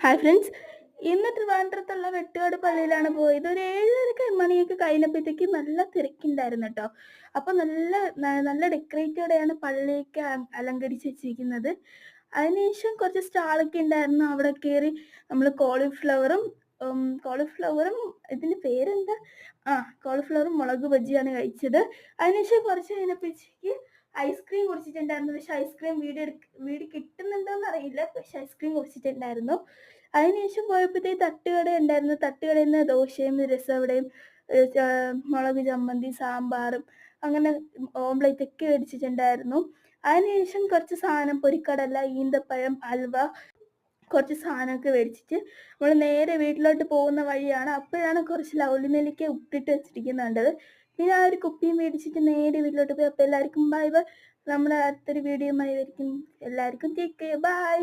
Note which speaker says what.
Speaker 1: Hi friends. ഇന്ന് ട്രിവാൻഡ്രത്തുള്ള വെട്ടുകാട് പള്ളിയിലാണ് പോയത്. ഒരു 7:30 മണിയൊക്കെ കഴിഞ്ഞപ്പോഴത്തേക്ക് നല്ല തിരക്കുണ്ടായിരുന്നു കേട്ടോ. അപ്പോൾ നല്ല ഡെക്കറേറ്റോടെയാണ് പള്ളിയൊക്കെ അലങ്കരിച്ച് വെച്ചിരിക്കുന്നത്. അതിനുശേഷം കുറച്ച് സ്റ്റാളൊക്കെ ഉണ്ടായിരുന്നു. അവിടെ കയറി നമ്മൾ കോളിഫ്ലവറും ഇതിൻ്റെ പേരെന്താ, കോളിഫ്ലവറും മുളക് ബജിയാണ് കഴിച്ചത്. അതിനുശേഷം കുറച്ച് കഴിഞ്ഞപ്പോഴത്തേക്ക് ഐസ്ക്രീം കുടിച്ചിട്ടുണ്ടായിരുന്നു. പക്ഷെ ഐസ്ക്രീം വീഡിയോ കിട്ടുന്നുണ്ടോയെന്ന് അറിയില്ല. പക്ഷെ ഐസ്ക്രീം കുടിച്ചിട്ടുണ്ടായിരുന്നു. അതിനുശേഷം പോയപ്പോഴത്തേക്ക് തട്ടുകട ഉണ്ടായിരുന്നു. തട്ടുകടയിൽ നിന്ന് ദോശയും രസവടയും മുളക് ചമ്മന്തി, സാമ്പാറും അങ്ങനെ ഓംലെറ്റ് ഒക്കെ മേടിച്ചിട്ടുണ്ടായിരുന്നു. അതിനുശേഷം കുറച്ച് സാധനം പൊരിക്കടല, ഈന്തപ്പഴം, ഹൽവ, കുറച്ച് സാധനമൊക്കെ മേടിച്ചിട്ട് നമ്മൾ നേരെ വീട്ടിലോട്ട് പോകുന്ന വഴിയാണ്. അപ്പോഴാണ് കുറച്ച് ലൗലി നെല്ലിക്ക ഉപ്പിട്ട് വെച്ചിരിക്കുന്നത് കണ്ടത്. പിന്നെ ആ ഒരു കുപ്പിയും മേടിച്ചിട്ട് നേരെ വീട്ടിലോട്ട് പോയി. അപ്പോൾ എല്ലാവർക്കും ബൈ ബൈ. നമ്മുടെ അടുത്തൊരു വീഡിയോയുമായി വരും. എല്ലാവർക്കും ടേക്ക് കെയർ. ബൈ.